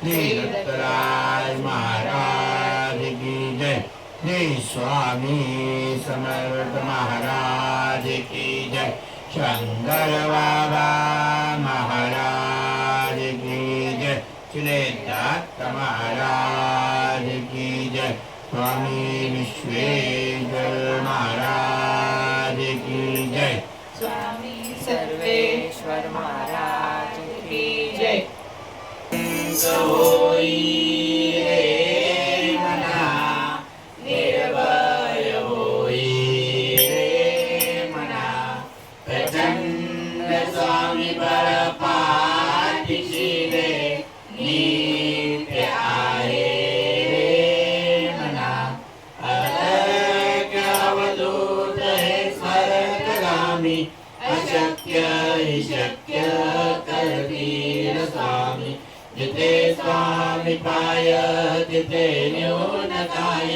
श्री दत्तराज महाराज की जय। श्री स्वामी समर्थ महाराज की जय। शंकर बाबा महाराज की जय। श्री दत्त महाराज की जय। स्वामी विश्वेश्वर महाराज की जय। स्वामी सर्वेश्वर महाराज की जय। होई रे मना निर्भय होई रे मना प्रचंड स्वामी बळपाठीशी रे नित्य आहे रे मना अलौकिक अवधूत हे स्वर्गगामी अशक्य हि शक्य करतील स्वामी जिथे स्वामी पाय तिथे न्यून काय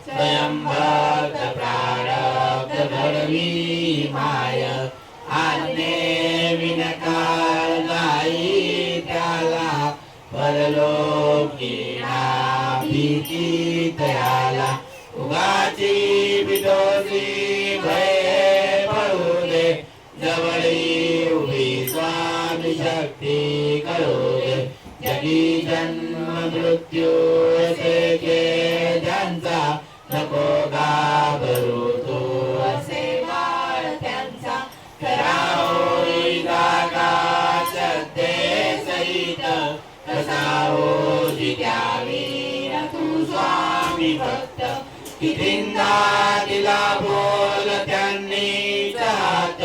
स्वयं भक्त प्रारब्ध घडवी माय आज्ञे विनकार नाही त्याला परलोकी ना भीती तयाला उगाची बिडोसी भय पळू दे जवळी उभी स्वामी शक्ती करू दे जगी जन्म मृत्यू असे के ज्यांचा नको घाबरू तू असे बाळ त्यांचा खरा होई जागा सत्ये सहित कसा होई द्यावी तू स्वामी भक्त कितींदा दिला बोल त्यांनी हात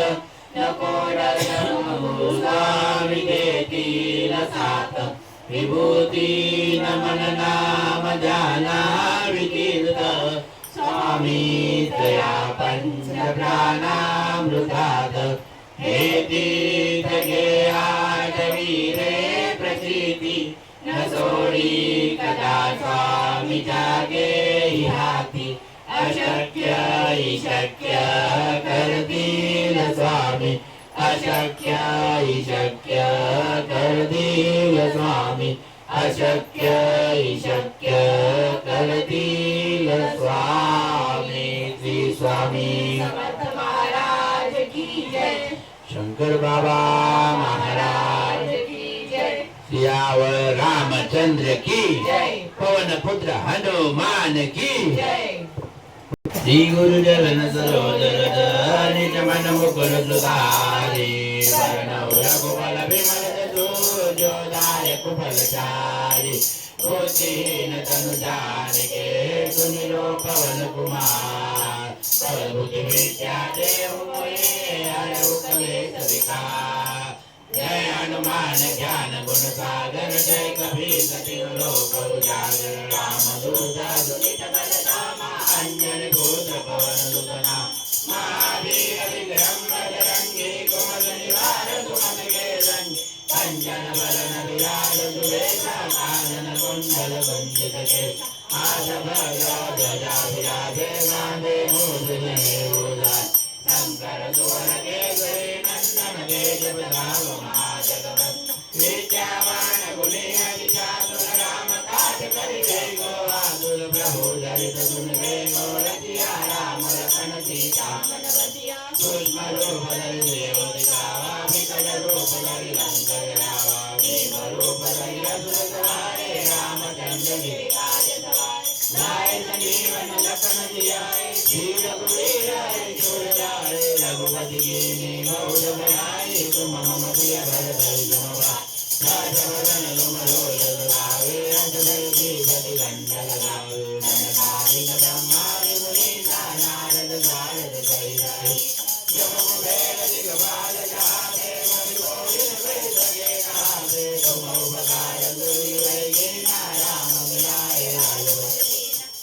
नको रत्न स्वामी देतील साथ विभूती नमन नाम ध्यानावी तीर्थ स्वामी तया पंच प्राणामृतात हे तीर्थ घे आठवी रे प्रचिती न सोडी कदा स्वामी जागे हाती अशक्य हि शक्य करतील स्वामी अशक्य हि शक्य करतील स्वामी अशक्य हि शक्य करतील स्वामी श्री स्वामी समर्थ महाराज की जय। शंकर बाबा महाराज की जय। सियावर रामचंद्र की जय। पवन पुत्र हनुमान की जय। श्री गुरुचरण सरोज रज निज मन मुकुर सुधारी वरणौ रघुबल विमल जसु जो दायक फलचारी बुद्धिहीन तनु जानिके सुनि लो पवन कुमार प्रभु विद्या देव मोहे हरहु कलेश विकार जय हनुमान ज्ञान गुण सागर जय कबीर तिहु लोक उजागर रामदूत अतुलित बल धामा अंजनी भूत पवन सुतना महावीर विक्रम बजरंगी कुमद निवार सुमन के रंग कंचन बरन विराज सुबेसा कानन कुंडल कुंजित के हाथ भजा ध्वजा विराजे बांधे मूढ़ जनेऊला शंकर सुवन केसरी नंदन तेज प्रताप महाजगवंत विद्यावान गुणी अति चातुर राम काज करिबे गो आतुर प्रभु चरित सुनबे गो रसिया राम लखन सीता मन बसिया सूक्ष्म रूप धरि देवति जावा विकट रूप धरि लंकर रावा भीम रूप धरि असुर सवारे रामचंद्र गिरि काज सवारे लाए संजीवन लखन जियाए श्री रघुवीर हरि सुर लाए रघुपति कीन्ही बहुत बड़ाई तुम मम प्रिय भरत तुमवा राजवदन तुम रोज गावे अंतरे की गति गंड लगावे नंदनादि ब्रह्मादि मुनीसा नारद सारद सहित जम कुबेर दिगपाल जाते मणि मोहिन वेद के गाते तुम उपकार दुर्गे नारायण मिलाए आयो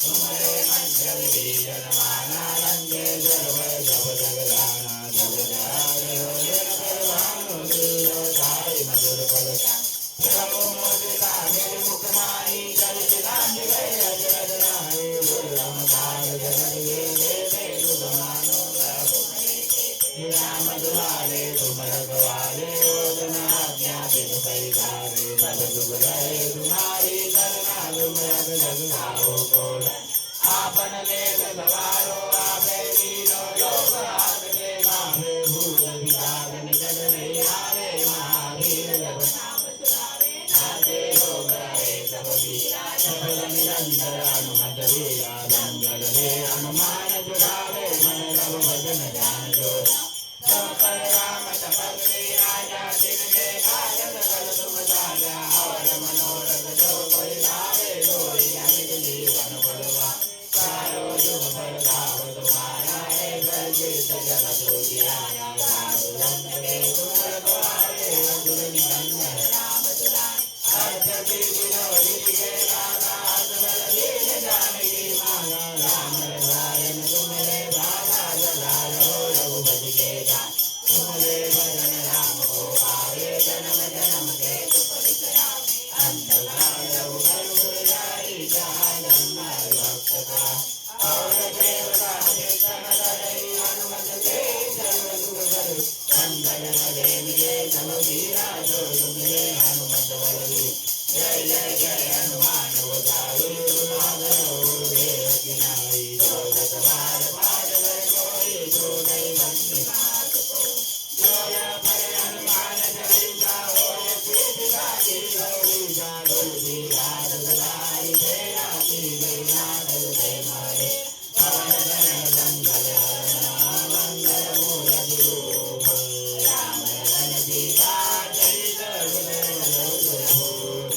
तुम्हारे मंत्र विभीषण माना रंगे सर्व सब जगदाना सब जगदान मधुर फल आपन देश सवारो आपे तीनों लोक आपके गावे भूत विभाग निकट नहीं आवे महावीर जब नाम सुनावे नाते रोग रहे सब वीरा सफल निरंतर हनुमत वीरा मंगल दे हनुमान जुड़ावे मन रव भजन ध्यान जो सकल राम तपस्वी राजा जिनके काज सकल तुम साजा और मनोरथ जो कोई लावे लोई अमित जीवन बलवा चारों जुग पर धाम तुम्हारा है वर्जित जल दुखियारा साधु संत के तुमर द्वारे असुर निकंदन राम दुलारे अर्थ की विनोदी के राधा असबल दीन जानकी माला राम रसायन तुमरे भाषा जलाल हो रघुपति के दास तुमरे भजन राम को पावे जन्म जन्म के दुख बिसरावे अंत काल रघुबर पुर जाई जहाँ जन्म भक्त का और देवता कीर्तन करई हनुमत से सर्व सुख करो अंदर भले मिले सब वीरा जो तुमरे हनुमत बलवी जय जय जय हनुमान गोसाई तुम्हारो देव की नाई जो सवार पाद कर कोई जो नहीं बंदी मात को जो या पर हनुमान चालीसा हो सीता की गौरी जा गौरी रात सदाई तेरा की गैया दल दे मारे पवन धरण मंगल मंगल मूर्ति रूप राम रतन सीता चरित हृदय रूप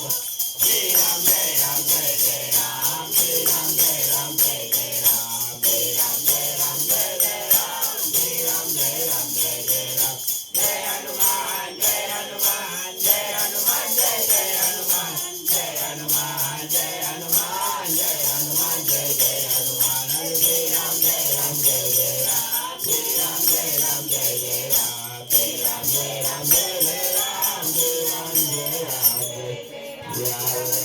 श्री राम जय राम जय जय राम श्री राम जय राम जय जय राम श्री राम जय राम जय जय राम श्री राम जय राम जय जय राम जय हनुमान जय हनुमान जय हनुमान जय जय हनुमान जय हनुमान जय हनुमान जय हनुमान जय जय हनुमान श्री राम जय राम जय जय राम श्री राम जय राम जय जय राम श्री राम जय राम जय जय राम श्री राम जय राम जय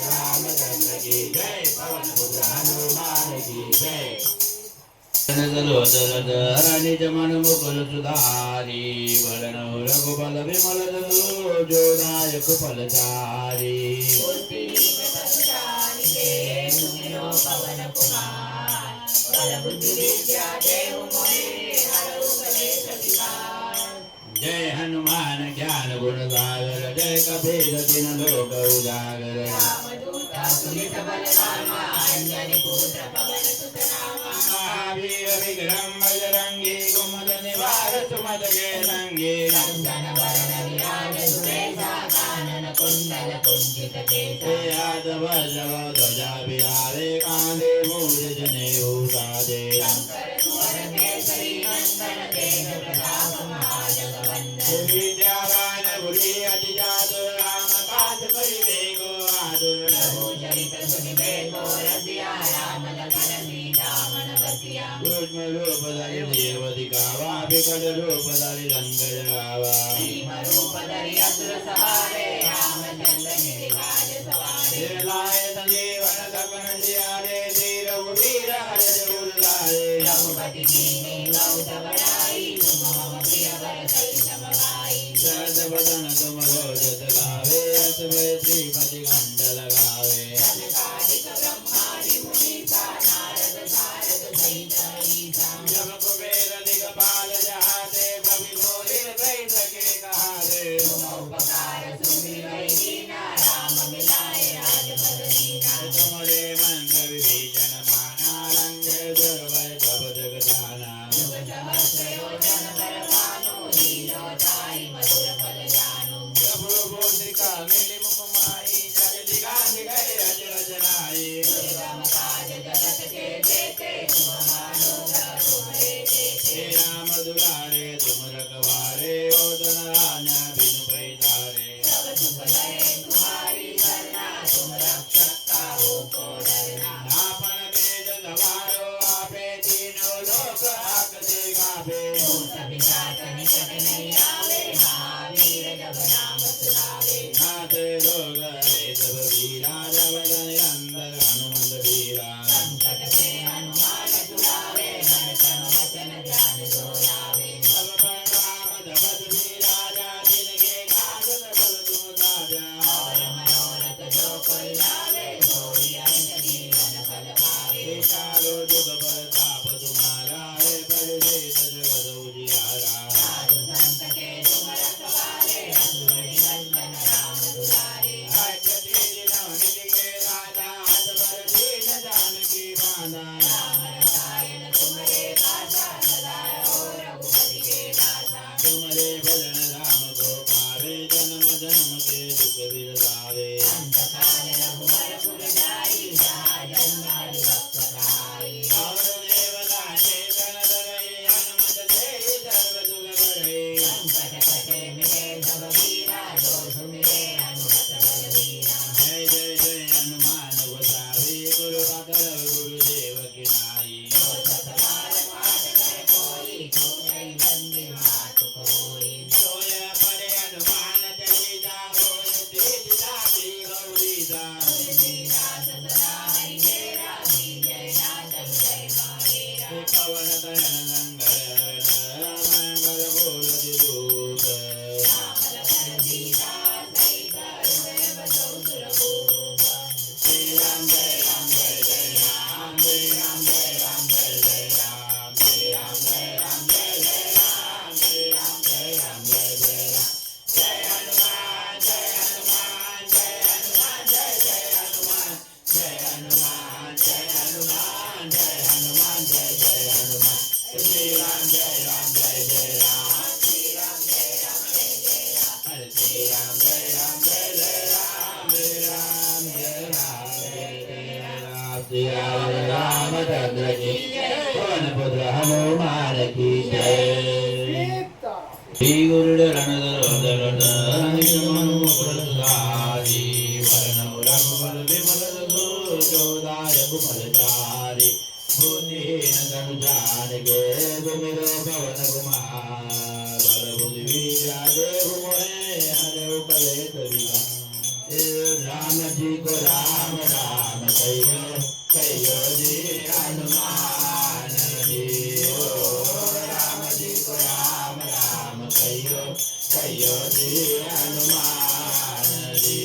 रामचंद्र की जय पवन पुत्र हनुमान की जय निज मन मुकुल सुधारी बलन रघुबल विमल जो दायक फलचारी पवन कुमार बल बुद्धि विद्या देहु मोहि हरहु कलेश विकार जय हनुमान ज्ञान गुण सागर जय कबीर दिन लोक उजागर रामदूता सुनित बलरामा अंजनी पुत्र पवन सुत नामा महावीर विक्रम बजरंगी कुमद निवार सुमद के संगी कंचन वरण विराज सुबेसा कानन कुंडल कुंचित केसा यादव जव ध्वजा बिहारे कांधे मूज जनेऊ साजे शंकर सुवर केसरी नंदन तेज प्रताप महाजगवंदन विद्यावान बुद्धि अति जादु राम काज परिवेगो आदुर चरित सुनिबेको रसिया राम लखन सीता मन बसिया सूक्ष्म रूप धरि देव दिखावा विकट रूप धरि रंग जगावा भीम रूप धरि असुर सहारे रामचंद्र निज काज सवारे लाए संजीवन लखन जियारे धीर वीर हर लाए रघुपति कीन्ही बहुत बड़ाई तुम मम प्रिय भरत सम भाई सहज बदन तुम रोजस गावे अस भय श्रीपति कंठ लगावे सनकादिक ब्रह्मादि मुनीसा नारद सारद सहित ईसा जब कुबेर दिगपाल जहाते कवि मोहित प्रेम लगे कहारे तुम उपकार सुमिरै दीना राम मिलाए राजपद दीना तुमरे मंत्र विभीषण माना रंग दुर्बल प्रभ जगजाना जुग सहस्र योजन पर भानु लीलोताई मधुर फल जानु प्रभु बोधिका मिलि मुख माही जग दिगान गए अज रचनाई दुर्गम काज जगत के जेते तुम मानो तुम्हारे तेते हे राम दुलारे तुम रखवारे ओदन राजा बिनु पैतारे सब सुख लहे तुम्हारी सरना तुम रक्षक काहू को डरना आपन तेज सवारो आपे तीनों लोक आकते गावे भूत पिशाच निकट नहीं आवे महावीर जब नाम सुनावे नाथ रोग हरे सब वीरा जब अंदर हनुमंत वीरा संकट से हनुमान छुड़ावे मन क्रम वचन ध्यान जो लावे सब पर राम जपत राजा जिनके काज सकल तुम साजा और मनोरथ जो कोई लावे सोई अंत जीवन फल पावे चारों जुग सिया रामचंद्र की पवन पुत्र हनुमान की जय। श्री गुरुदेव राम जी को राम राम कहियो कहियो जी हनुमान जी ओ राम जी को राम राम कहियो कहियो जी हनुमान जी।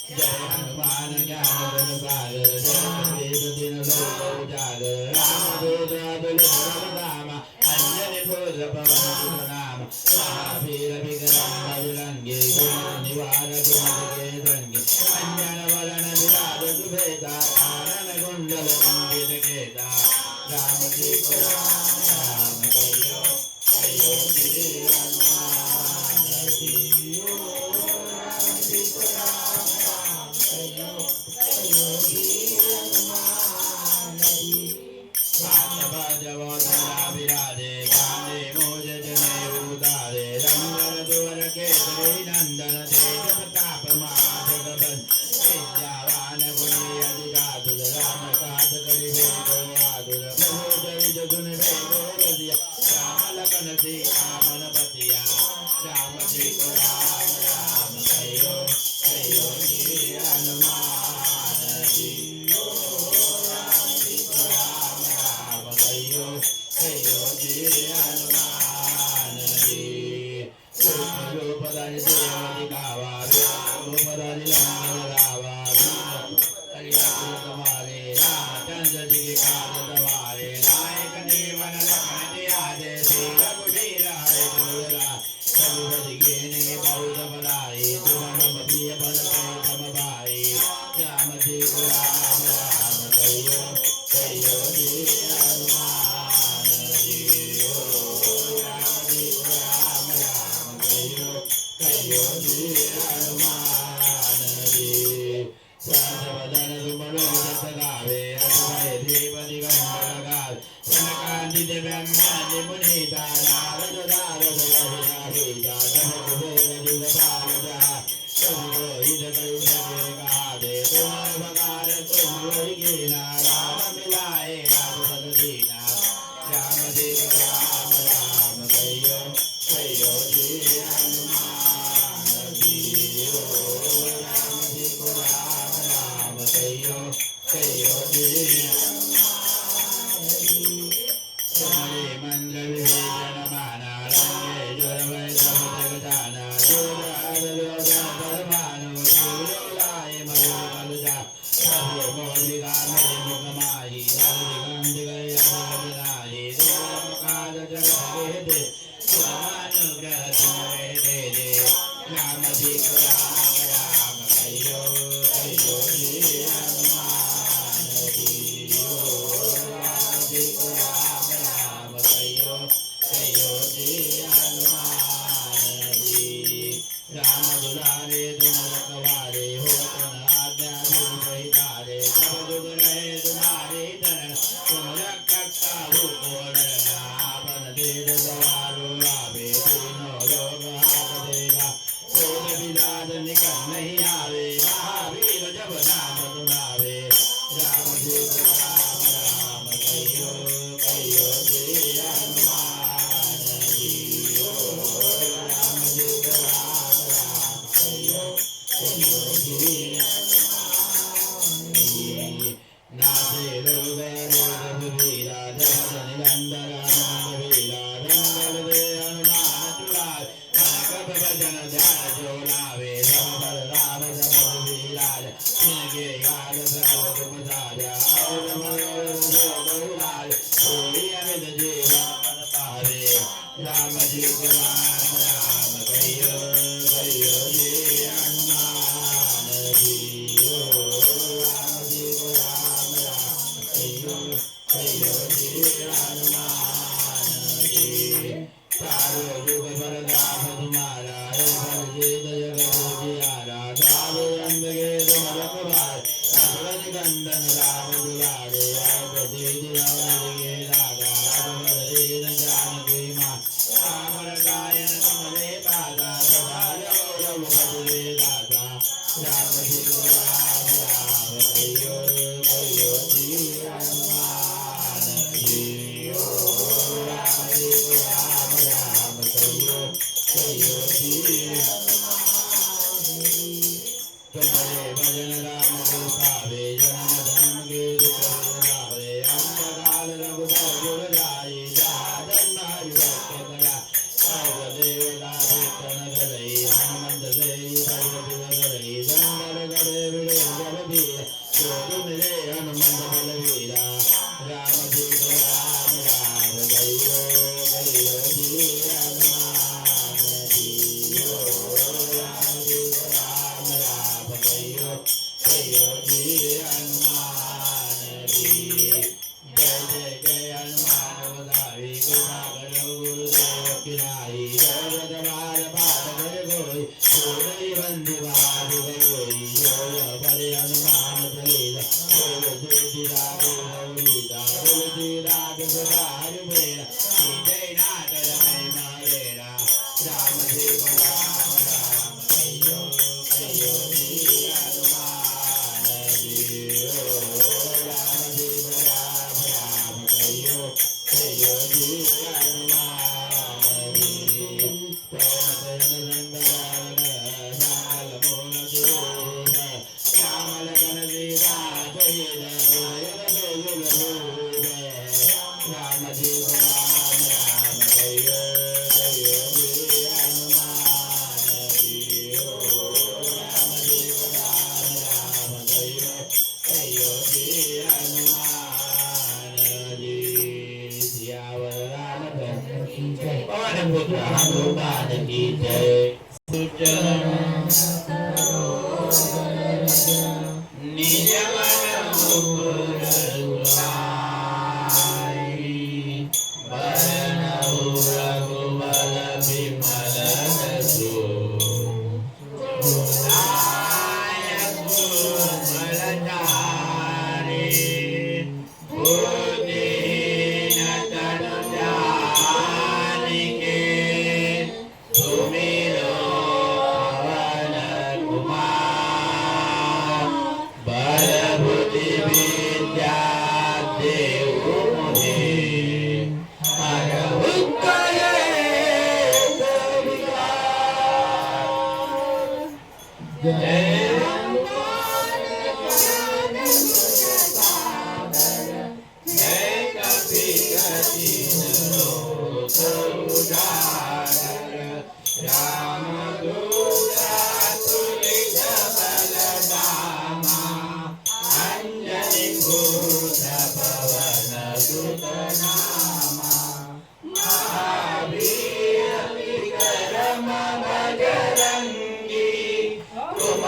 जय हनुमान ज्ञान गुण सागर जय वेद दिन लोक उजागर राम दूत अतुलित राम अंजनी पुत्र पवन सुत नाम महावीर विक्रम बजरंगी कुमति निवारक मजके संगी अंजन वरण विराज सुभेदा कानन कुंडल कुंडित केता राम जी को राम राम कहियो कहियो श्री हनुमान जी ओ राम जी को राम राम कहियो कहियो श्री हनुमान जी। सात बजवो धरा विराजे कांधे मोज जने उतारे रंगन दुवर केसरी नंदन तेज प्रताप महाजगबंदन विद्यावान गुणी अति चातुर राम काज करिबे को आतुर प्रभु जय जगुन भेदो रसिया राम लखन सीता मन बसिया राम जी को राम राम कहियो कहियो श्री हनुमान जी ओ राम जी को राम राम कहियो कहियो श्री हनुमान जी। रूप धरि देव दिखावा रूप धरि लंक जरावा तुम्हारे रामचंद्र जी के काज सवारे नायक जीवन लखन जियारे श्री रघुवीर हरे दुर्लभ रघुपति कीन्ही बहुत बड़ाई तुम प्रिय बल तम भाई राम जी को राम राम कहियो कहियो श्री हनुमान जी ओ राम जी को राम राम कहियो कहियो श्री हनुमान जी। सहस्रवदन सुमनो जस गावे अतिशय देवति गंध गावे सनकादिक ब्रह्मादि मुनीता नारद दारद महिला सीता जम कुबेर दिगपाल जहा तुम रोहित करुण के गावे तुम भगार तुम रोहि कीना राम मिलाए राघव दीना राम जी को राम राम कहियो कहियो श्री हनुमान जी ओ राम जी को राम राम कहियो कहियो श्री हनुमान जी। तुम्हारे मंत्र विभीषण माना रंगे जोर वै सब जग जाना जोर आदर परमानु जोर लाए मधुर कल जा प्रभु मोदिका मेरे मुख माही नल दिगंत गए अधर नाहि जोर मुखाद जगत दे स्वानुग्रह तुम्हारे दे दे राम जी को राम राम कहियो कहियो श्री हनुमान जी ओ राम जी को राम राम कहियो कहियो श्री हनुमान जी। राम दुलारे तुम रखवारे होत न आज्ञा बिनु परितारे सब जुग रहे तुम्हारे चरण तुम रक्षक काहू को डरना आपन तेज सवारो आवे तीनों लोग हाथ देगा कोई विलास निकट नहीं आवे महावीर जब नाम सुनावे राम जी को राम राम कहियो कहियो श्री हनुमान जी ओ राम जी को राम राम कहियो कहियो श्री हनुमान जी। नाथे लोग वीरा जगत निरंतर आनंद वीरा रंगल वे हनुमान चुराए कनक भजन ध्यान जो लावे सब पर राम सब वीराज इनके याद सकल तुम साजा और मनोरथ जो बहुलाज कोई अमित जीवन पद पावे राम जी को राम राम कहियो कहियो श्री हनुमान जी ओ राम जी को राम राम कहियो कहियो श्री हनुमान जी। चारों युग परदास तुम्हारा है पर जीत जगत जियारा साधु अंध के तुम रखवार असुर निकंदन राम दुलारे प्रति रावण राजा रघुवर जानकी मां राम गायन कमले पादा सदा रघुपति दादा राम जी राम राम कहियो कहियो जी हनुमान जियो राम जी राम राम कहियो कहियो जी तुम्हारे भजन राम को पावे जन्म जन्म के दुख बिसरावे अंतकाल रघुबर जुर जाई साधन मारी भक्त करा सर्व देवता कीर्तन करई हनुमंत से सर्व सिद्ध करई संकर करे विड़े जब वीर जोग मिले हनुमंत बलवीरा राम दूत राम राम गयो गयो जी हनुमान जियो राम दूत राम राम गयो गयो जी हनुमान जी जय जय जय हनुमान बधाई कृपा करो गुरुदेव की नाई जय जवार पाठ कर गोई सोई बंदी बाज गई जोय बड़े हनुमान सलेला तुलसी राग गौरीता तुलसी राग सुधार मेरा जय नाथ रमय मारेरा राम देव राम राम कहियो कहियो जी हनुमान जियो राम देव राम राम कहियो कहियो जी हनुमान जी पवन संगरण श्यामल मोह सिरोध श्यामल गण सीता सहित हृदय भूप राम देव राम राम कहियो कहियो जी हनुमान जियो राम देव राम राम कहियो कहियो जी हनुमान जी सियावर रामचंद्र की जय पवन पुत्र हनुमान की जय सुचरण निज मन मुकुर सुहाई बरनउँ रघुबर बिमल जसु नायक कोमल चारि बुद्धिहीन तनु जानिके सुमिरो पवन कुमार बल बुद्धि विद्या देहु मोहि हरहु कलेश विकार जय जय कपि लोक उजागर रामदूत तुलित बलधामा अंजनी भूत पवन सुत नामा महावीर विक्रम बजरंगी तुम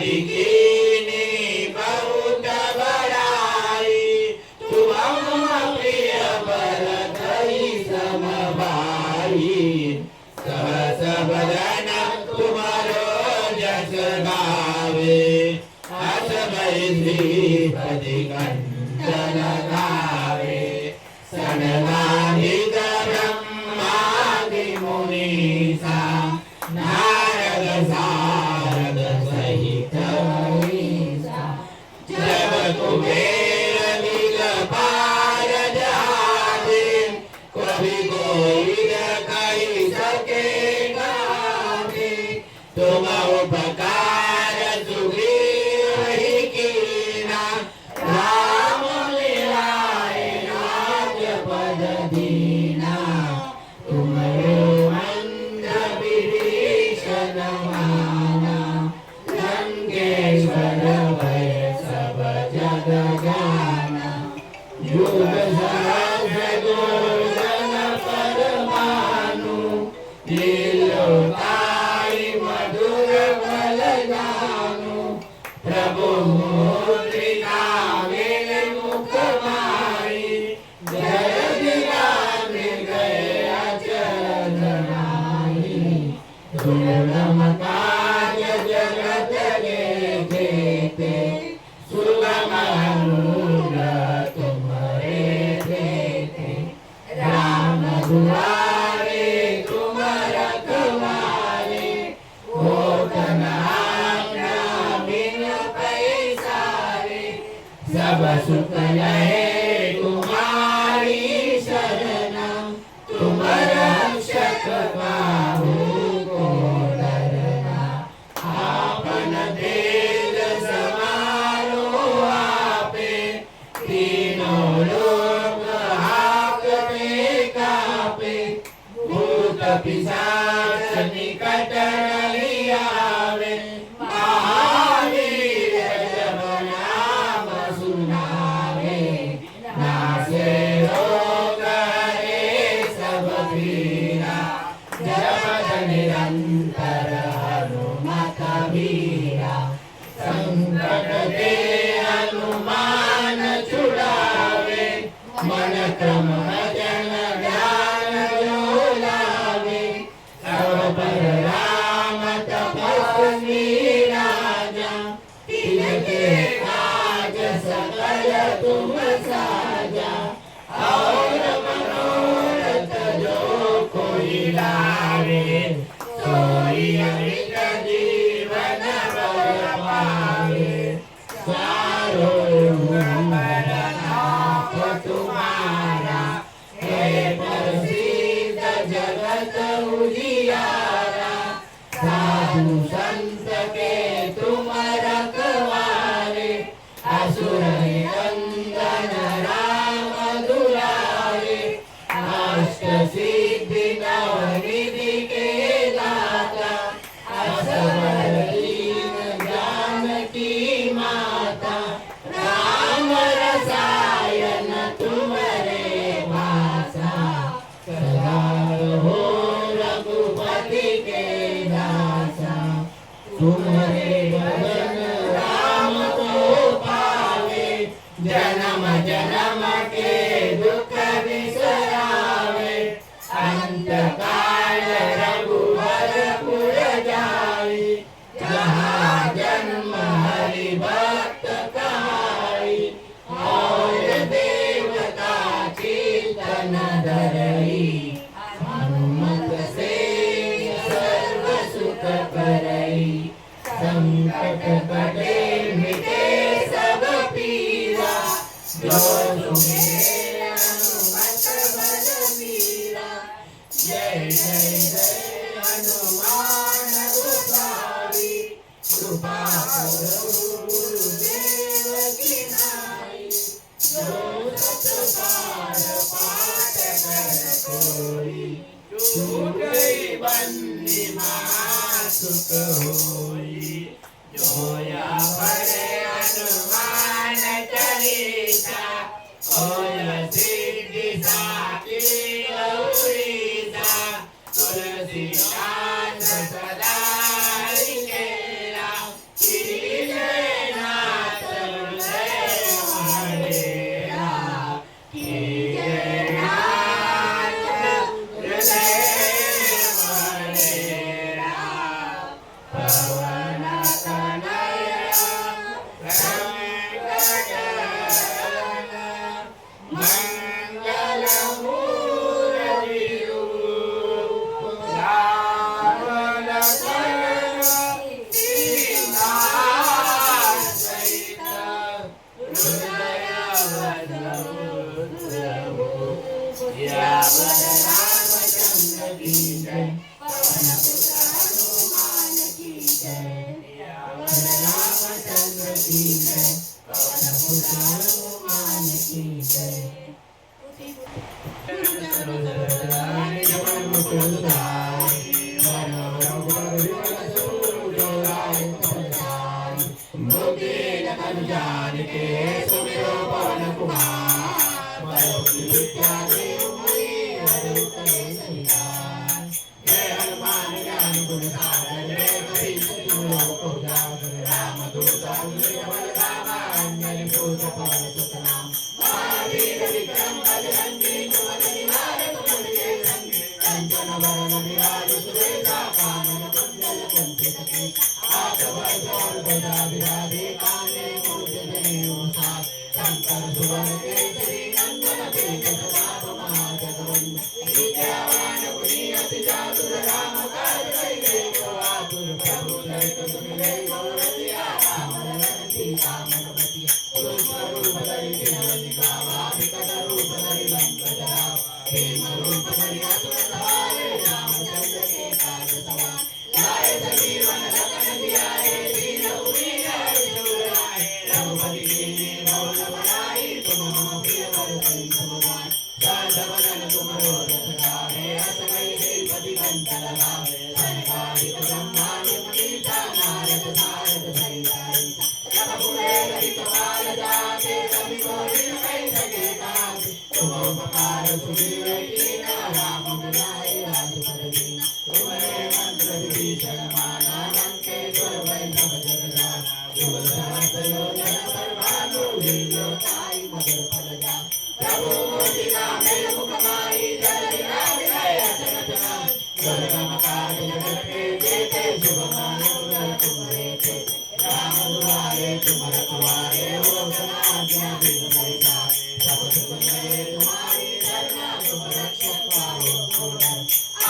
कीनी बहुत बड़ाई, तुम प्रिय भरत समभाई। सब जन तुम्हारो जस गावे, असमय श्रीपति कंचन गावे। सनगादिक ब्रह्मादि मुनीसा, नारद सारद सहित ईसा। जब कुबेर दिगपाल जाते, कवि कोविद कहि सके गाते। तुम उपकार सुग्रीव ही कीना, राम मिलाए राजपद दीना। तुम्हारे मंद विभीषण माना, लंकेश्वर भय सब जग जाना। युग सहस्र दुर्जन परमानु, लीलोताई मधुर बल जानु। प्रभु मुद्रिका मेरे मुख माई, जय दिलान गए अचरज नाई। दुर्गम काज जगत के जेते, सुगम अनुग्रह तुम्हारे देते। राम दुआरे तुम रखवारे, होत न आज्ञा बिन पैसारे। सब सुख लहे तुम्हारी शरणा, तुम रक्षक काहू को डरना। आपन तेज समारो आपे, तीनों लोक हाकते कापे। भूत पिशाच निकट नहीं आवे, महावीर जब नाम सुनावे। नासे रोग हरे सब पीरा, जपत निरंतर हनुमत वीरा। संकट ते हनुमान छुड़ावे, मन क्रम भजन ध्यान जो लावे। सब पर राम तपस्वी राजा, तिनके काज सकल तुम साजा। और मनोरथ जो कोई लावे, सोई अमित जीवन बर पावे। चारों युग नाथ तुम्हारा, हे प्रसिद्ध जगत उजियारा। साधु संत के तुम रखवारे, असुर निकंदन राम दुलारे। अष्ट सिद्धि नवनिधि के दाता, असवर दीन जानकी माता। राम रसायन तुम्हारे भाषा, सदा रहो रघुपति के दासा। तुम्हारे भजन राम को पावे, जन्म जन्म के दुख बिसरावे। अंत काल रघुवरपुर जाई, जहाँ जन्म हरि भक्त कहाई। और देवता चितन धरई, हनुमत से सर्व सुख करई। संकट कटे मिटे सब पीरा, जो सुमिरे हनुमत बलबीरा। जय जय जय हनुमान गोसावी, कृपा करो गुरुदेव की नाई। जो सत बार पाठ कर कोई, छूट गई बंदी महासुख होई। जोया पढ़े हनुमान चालीसा, ओय सिद्धि साखी गौरीसा। तुलसीदास सदा हरि केरा, जानिके सुमिरो पवन कुमार बल बुद्धि विद्या देहु मोहि हरहु कलेश निवार जय हनुमान ज्ञान गुण सागर जय कपीस तिहु लोक उजागर रामदूत अतुलित बल धामा अंजनी पुत्र पवन सुत नाम महावीर विक्रम बजरंगी कुमति निवार तुम के संगी कंचन वरण विराज सुवेशा कानन कुंडल कुंचित केश हाथ वज्र ध्वजा विराजे काने मूर्ति जनेऊ साथ शंकर सुवन केसरी नंदन तेज प्रताप महाजगवंदन विद्यावान गुणी अति चातुर राम काज करिबे को आतुर प्रभु चरित सुनिबे को रसिया राम लखन सीता मन बसिया सूक्ष्म रूप धरि सिंह दिखावा विकट रूप धरि लंक जरावा भीम रूप धरि असुर सवारे रामचंद्र के काज सवार लाए सजीवन लखन जियाए दीन उजियार जुराए रघुपति कीन्ही बहुल बड़ाई तुम मम प्रिय भरतहि समभाई सहज वदन तुमरो रस गावे अस कहि श्रीपति कंठ लगावे सनकादिक ब्रह्मांड मुनीसा नारद सारद सहिता सब कुबेर दिखपाल जाते कवि कोई न कहि सके काते तुम उपकार सुग्रीव कीन्हा राम मिलाए राजपद दीन्हा तुम्हारे मंत्र विभीषण माना लंकेश्वर वै सब जग जाना जुग सहस्र योजन पर भानु लील्यो ताई मधुर फल जान प्रभु मोदिका मेल मुख माई जल विराज अचरज नाथ दुर्गम काज जगत के जेते शुभ मानव तुम्हारे चेते राम दुआरे तुम रखवारे हो सनाज्ञा बिनु पैसारे सब सुख करे तुम्हारी शरणा तुम रक्षक पालो को डर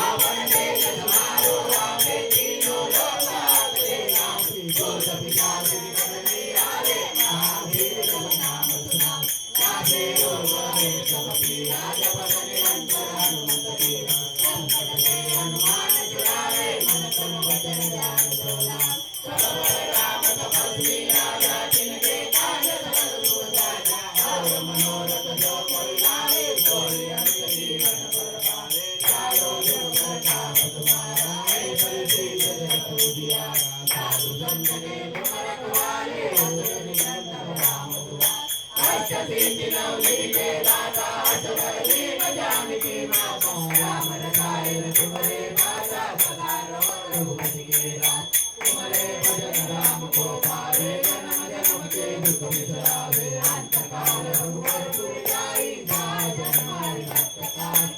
आपन तेज समारो आपे तीनों लोक आपके नाम भूत पिशाच निकट नहीं आवे महावीर जब नाम सुनाओ नाथे रोग हरे सब पीरा जपत निरंतर हनुमत कीरा संकट से हनुमान छुड़ावे मन तन वचन ध्यान जो लाभ सब बल राम तपस्वी राजा जिनके काज सकल तुम साजा और मनोरथ जो कोई लावे सोई अंत जीवन पर पावे चारों जुग प्रताप तुम्हारा है परिचित जगत उजियारा साधु संत के तुम रखवाले असुर निकंदन राम दुआरे अष्ट सिद्धि नव निधि के दाता असवर दीन जानकी माता राम रसायन तुम्हारे दासा सदा रहो रघुपति के दास तुम्हारे भजन राम को पावे जन्म जन्म के दुख बिसरावे अंत काल रघुवर पुर जाई जाय जन हरि भक्त काज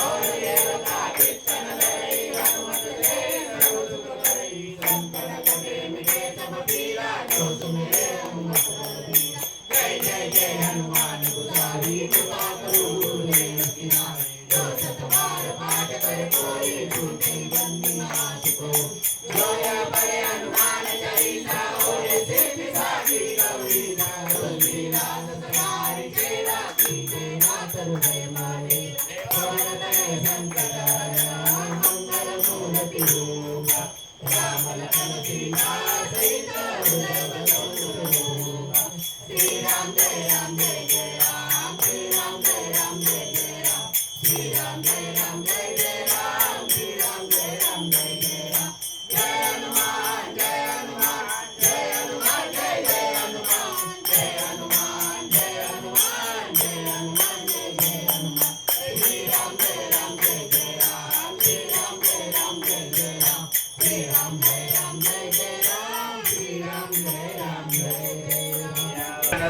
और देवता कीर्तन लई हनुमत से सर्व सुख करई संकट कटे मिटे सब पीरा जो सुमिरे हनुमत बलबीरा जय जय जय हनुमान गुसारी कृपा करो गुरुदेव की नाम जो सत बार पाठ कर कोई छूटे बंदी नाश को जो यह पढ़े हनुमान चालीसा होए सिद्धि साखी गौरीसा तुलसीदास सदारि चेरा कीजे नाथ हृदय माने पवन तनय संकट हरण मंगल मूर्ति रूप राम लखन सीता सहित हृदय बसंत श्री राम जय राम जय जय राम श्री राम जय राम जय जय राम श्री राम जय राम जय जय राम श्री राम जय राम जय जय राम जय हनुमान जय हनुमान जय हनुमान जय जय हनुमान जय हनुमान जय हनुमान जय हनुमान जय जय हनुमान श्री राम जय राम जय जय राम श्री राम जय राम जय जय राम श्री राम जय राम जय जय राम श्री राम जय राम जय जय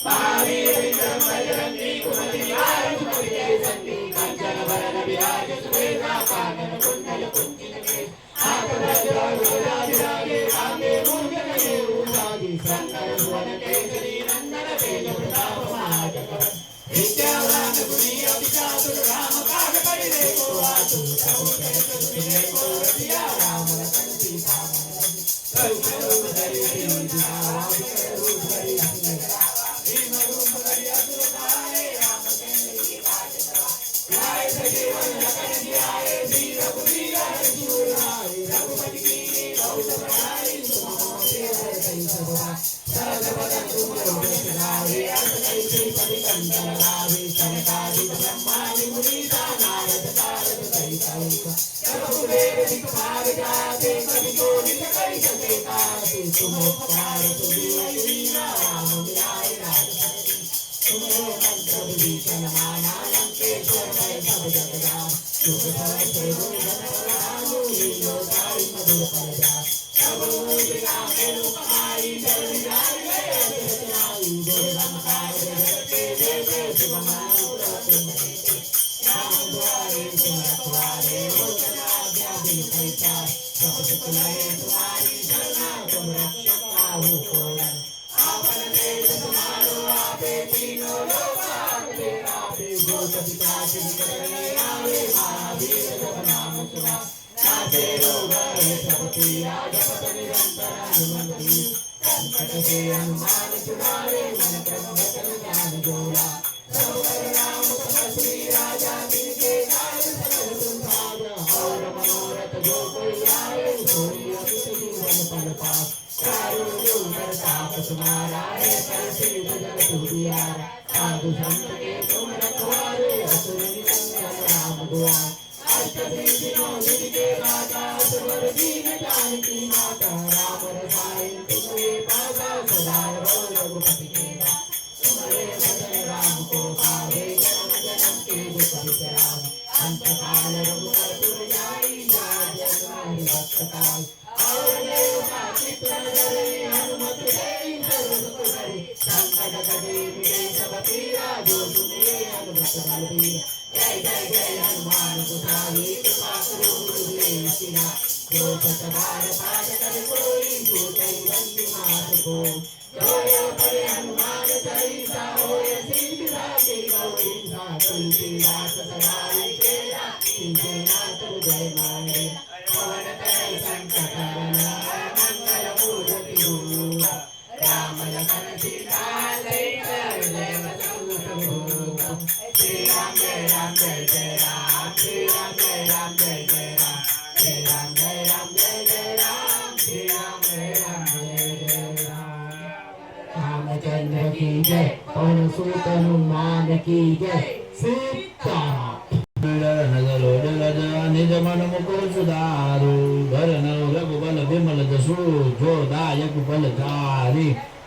महावीर विक्रम बजरंगी कुमति निवार सुमति के संगी कंचन वरण विराज सुवेशा कानन कुंडल कुंचित केश हाथ वज्र ध्वजा विराजे कांधे मूंज जनेऊ साजी शंकर सुवन केसरी नंदन तेज प्रताप महाजगवंदन विद्यावान गुणी अति चातुर राम काज करिबे को आतुर प्रभु चरित सुनिबे को रसिया राम लखन सीता मन बसिया सूक्ष्म रूप धरि सिंह दिखावा विकट रूप धरि लंक जरावा भीम रूप धरि असुर सहारे रामचंद्र के काज सवारे लाए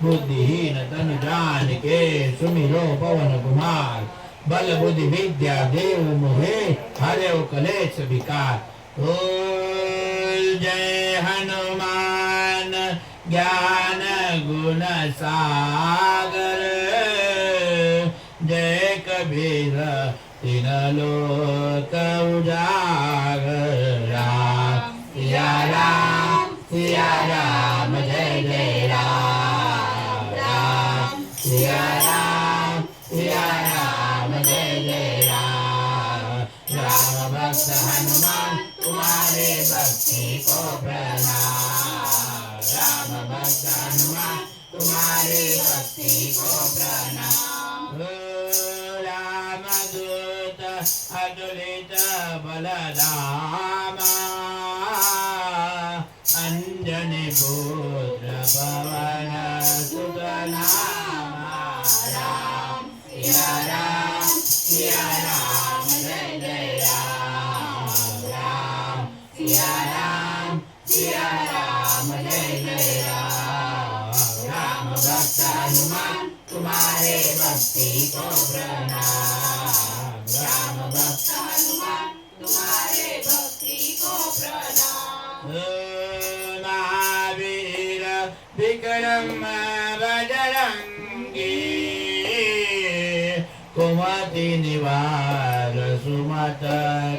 बुद्धिहीन तनु जानिके सुमिरो पवन कुमार बल बुद्धि विद्या देव मोहे हरे कलेश विकार। बोल जय हनुमान ज्ञान गुण सागर जय कबीर तीन लोक उजागर। राम सिया राम जय जय राम। राम सिया राम जय जय राम। राम भक्त हनुमान तुम्हारे भक्ति को प्रणाम। राम भक्त हनुमान तुम्हारे भक्ति को प्रणाम। राम दूत अतुलित बलधामा अंजनी पुत्र पवन सुत नामा। राम सिया राम जय जय राम। राम सिया राम जय जय राम। राम भक्त हनुमान तुम्हारे भक्ति को प्रणाम। राम भक्त हनुमान तुम्हारे भक्ति को प्रणाम। महावीर विक्रम बजरंगी कुमति निवार सुमत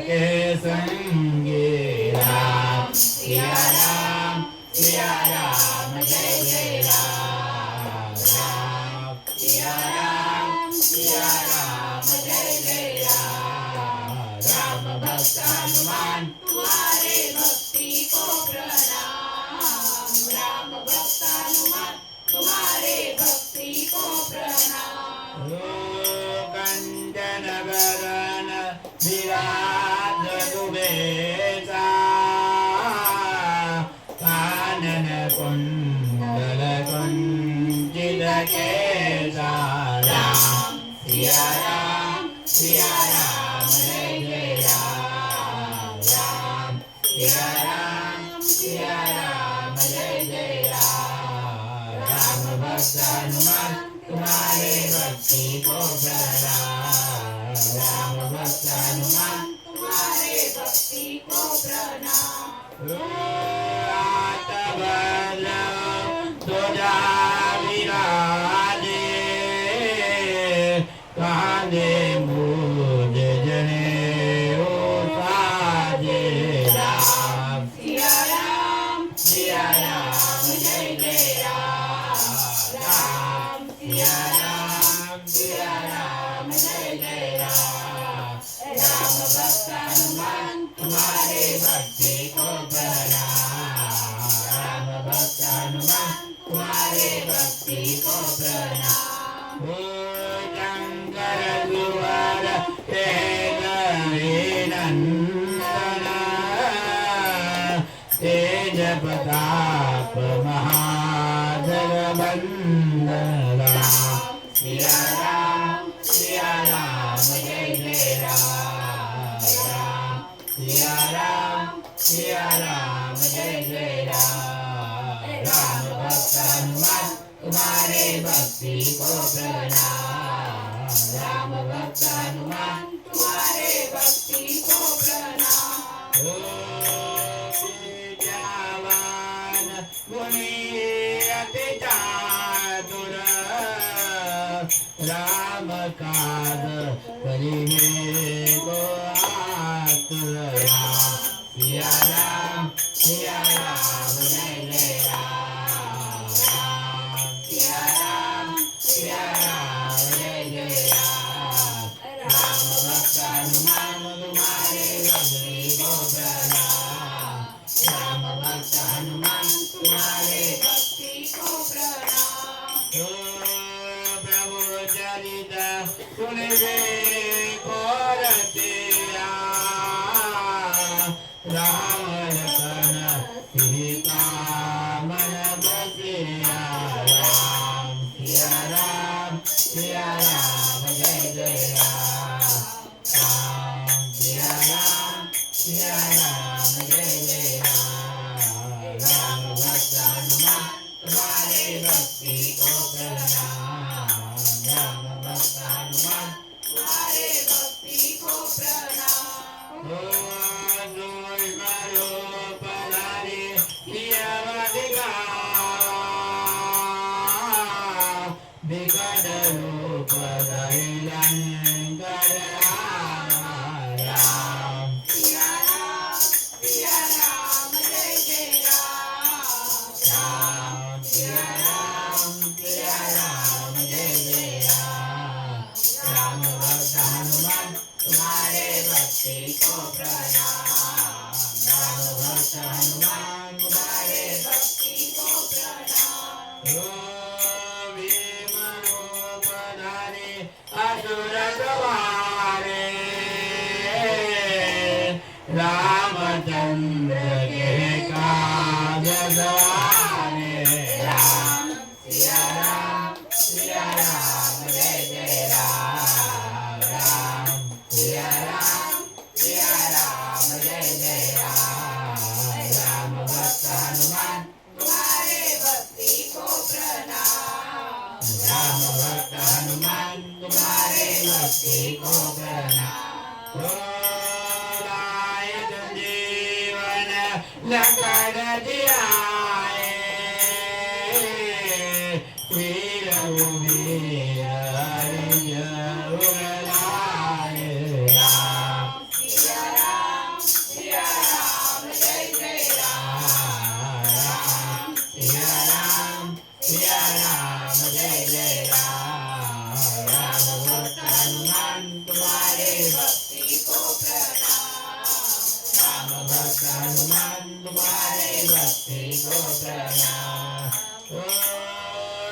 के संगी। राम सिया राम जय जय राम। राम सिया राम जय जय राम। राम भक्त हनुमान तुम्हारे भक्ति को प्रणाम। राम भक्त हनुमान तुम्हारे भक्ति को प्रणाम। कंचन बरन विराज दुबेचा कानन कुंडल कुंचित केसा राम सिया राम जय जय राम राम सिया राम जय जय राम राम भक्त हनुमान तुम्हारे भक्ति को प्रणाम राम भक्त हनुमान तुम्हारे भक्ति को प्रणाम आतबल तुझा विराजे कांदे मूज जने ओ साजे राम सिया राम जय जय राम राम सिया राम जय जय राम राम भक्त हनुमान तुम्हारे भक्ति को प्रणाम राम भक्त हनुमान तुम्हारे भक्ति को प्रणाम ओ शंकर सुवर तेज नंदन तेज प्रताप महाधर बंदन राम सिया राम जय जय राम राम सिया राम जय जय राम राम भक्त हनुमान तुम्हारे भक्ति को प्रणाम राम भक्त हनुमान तुम्हारे भक्ति को प्रणाम ओ विद्यावान मुनि अति चातुर राम काज करिने को आतुर राम सिया राम जय जय राम राम सिया राम जय जय राम राम भक्त हनुमान तुम्हारे भक्ति को प्रणाम राम भक्त हनुमान तुम्हारे भक्ति को प्रणाम ओ प्रभु चरित सुनबे कोरतिया राम लखन सीता मन बसिया राम सिया राम जय जय राम राम सिया राम जय जय राम राम भक्त हनुमान तुम्हारे भक्ति को प्रणाम राम भक्त हनुमान तुम्हारे भक्ति को प्रणाम ओ पधारे सियावधिका विकट रूप धरि लंकर राम सिया राम जय जय राम राम सिया राम जय जय राम राम भक्त हनुमान तुम्हारे भक्ति को प्रणाम राम भक्त हनुमान तुम्हारे भक्ति को प्रणाम ओ भीम रूप धारे असुर सवारे रामचंद्र के काज सवारे राम सिया राम जय जय राम राम सिया राम जय जय राम राम भक्त हनुमान तुम्हारे भक्ति को प्रणाम राम भक्त हनुमान तुम्हारे भक्ति को प्रणाम ओ लाय जीवन लकड़ जियाए वीर वीर हरि उगलाए राम सिया राम जय जय राम राम सिया राम जय जय राम राम भक्त हनुमान तुम्हारे भक्ति को प्रणाम राम भक्त हनुमान तुम्हारे भक्ति को प्रणाम ओ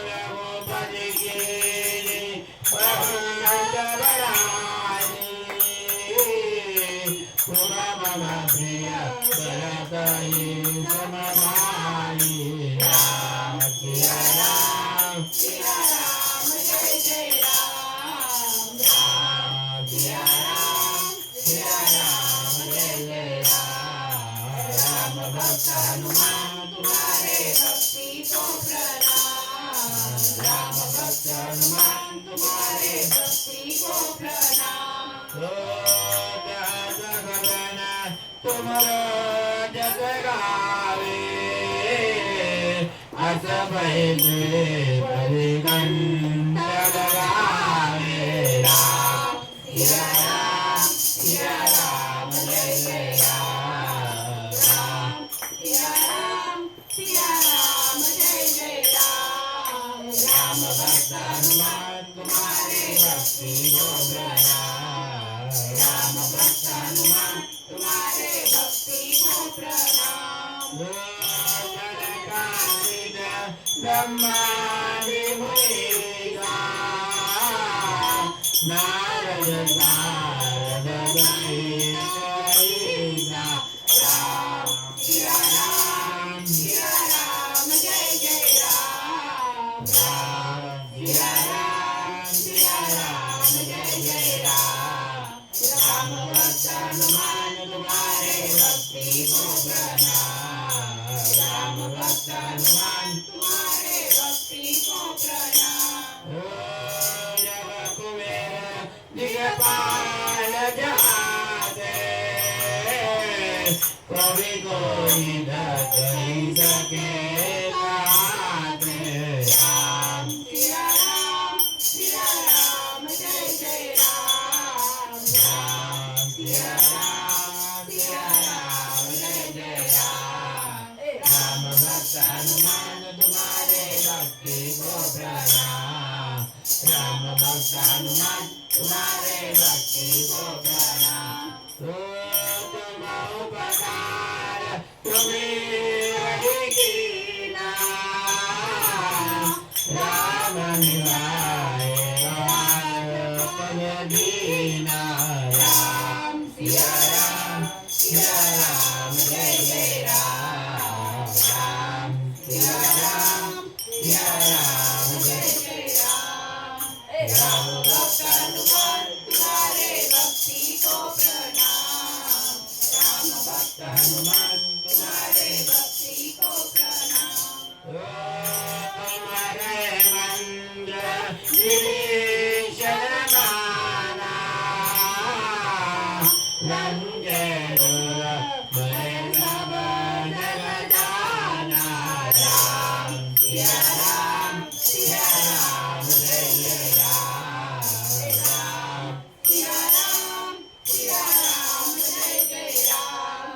रघुपति की प्रभु बढ़ाई राम प्रिय भरतहि समभाई राम सिया राम सिया राम जय जय राम राम सिया राम सिया राम जय जय राम राम भक्त हनुमान तुम्हारे भक्ति को प्रणाम राम भक्त हनुमान तुम्हारे भक्ति को प्रणाम तुमरो जग गावे अस भैले परिगंध लगावे राम सिया राम जय जय राम राम सिया राम जय जय राम राम भक्त हनुमान तुम्हारे भक्ति को प्रणाम राम भक्त हनुमान तुम्हारे भक्ति को प्रणाम ब्रह्मादि मुनिगा नारद नारद गणेशा राम सिया राम जय जय राम राम सिया राम जय जय राम राम भक्त हनुमान तुम्हारे भक्ति को प्रणाम राम भक्त हनुमान तुम्हारे भक्ति को प्रणाम ओ जग कुबेर दिगपाल जहाते कवि कोई धत नहीं सके गाते राम सिया राम जय जय राम राम सिया राम जय जय राम राम भक्त हनुमान तुम्हारे भक्ति को प्रणाम राम भक्त हनुमान तुम्हारे भक्ति को प्रणाम तुम उपकार तुम्हें कीना राम निभाए पद दीना राम सिया राम जय जय राम राम सिया राम जय जय राम राम भक्त हनुमान तुम्हारे भक्ति को प्रणाम राम भक्त हनुमान तुम्हारे भक्ति को प्रणाम तुम्हारे मंत्र विभीषण माना लंके भय सब जग जाना राम सिया राम जय जय राम राम सिया राम जय जय राम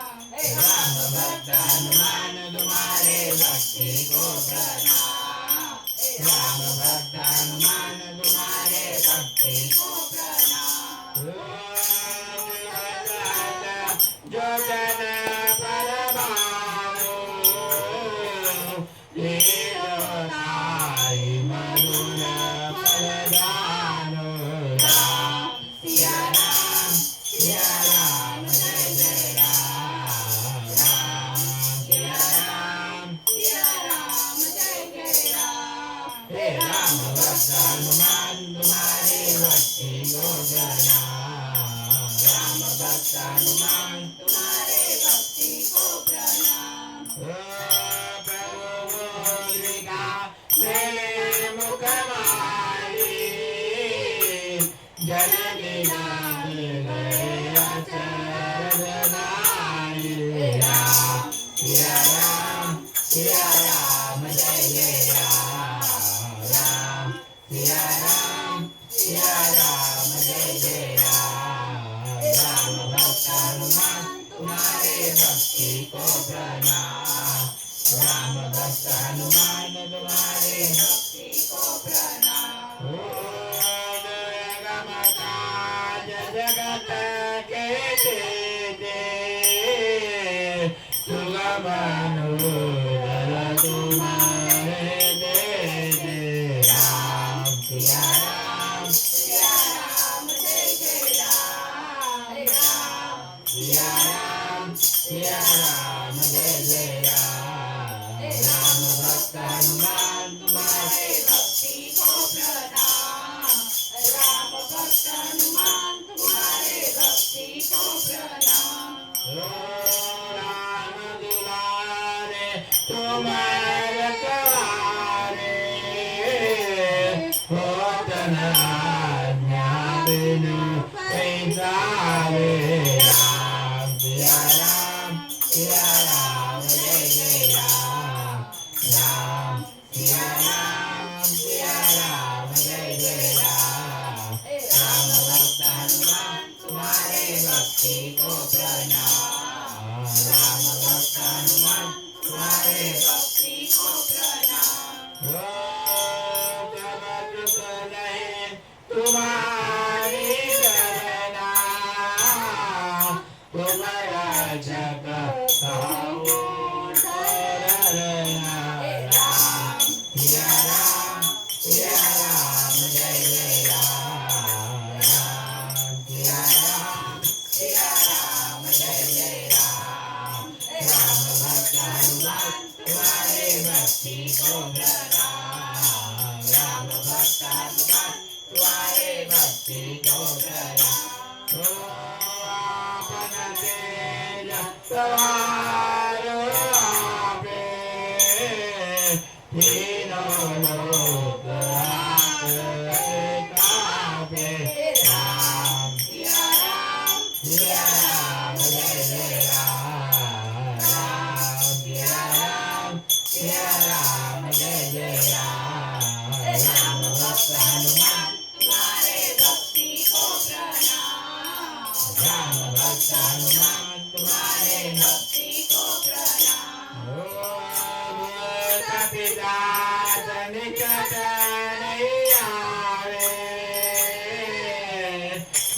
राम भक्त हनुमान तुम्हारे भक्ति को प्रणाम राम भक्त हनुमान तुम्हारे भक्ति को जो जन पर भावो लीलोताई मधुर फल जानो राम सिया राम जय जय राम राम सिया राम जय जय राम हे राम भक्त हनुमान तुम्हारे भक्ति को प्रणाम राम भक्त हनुमान तुम्हारे भक्ति को प्रणाम ओ प्रभु मुद्रिका मेरे मुख मारी जन दिनाथ गए अचर नारी राम सिया राम जय जय राम राम सिया राम जय जय राम राम भक्त हनुमान तुम्हारे भक्ति को प्रणाम राम भक्त हनुमान तुम्हारे भक्ति को प्रणाम ओ दुर्गम काज जगत के तेजे सुगम अनुदर तुम्हारे तेजे राम सिया राम जय जय राम सिया राम विष्णु पैसावे राम सिया राम जय जय राम राम सिया राम जय जय राम राम भक्त हनुमान तुम्हारे भक्ति को प्रणाम राम भक्त हनुमान तुम्हारे भक्ति को प्रणाम तुम्हारी गणना तुम्हारा जग जय जय राम राम सिया राम जय जय राम राम भक्त हनुमान तुम्हारे भक्ति को प्रणाम राम भक्त हनुमान तुम्हारे भक्ति को प्रणाम आपन तेज सवारो आपे तीनों लोक कापे राम सिया राम जय जय राम राम सिया राम जय जय राम राम भक्त हनुमान तुम्हारे भक्ति को प्रणाम राम भक्त हनुमान तुम्हारे भक्ति को प्रणाम पिता निकट नहीं आवे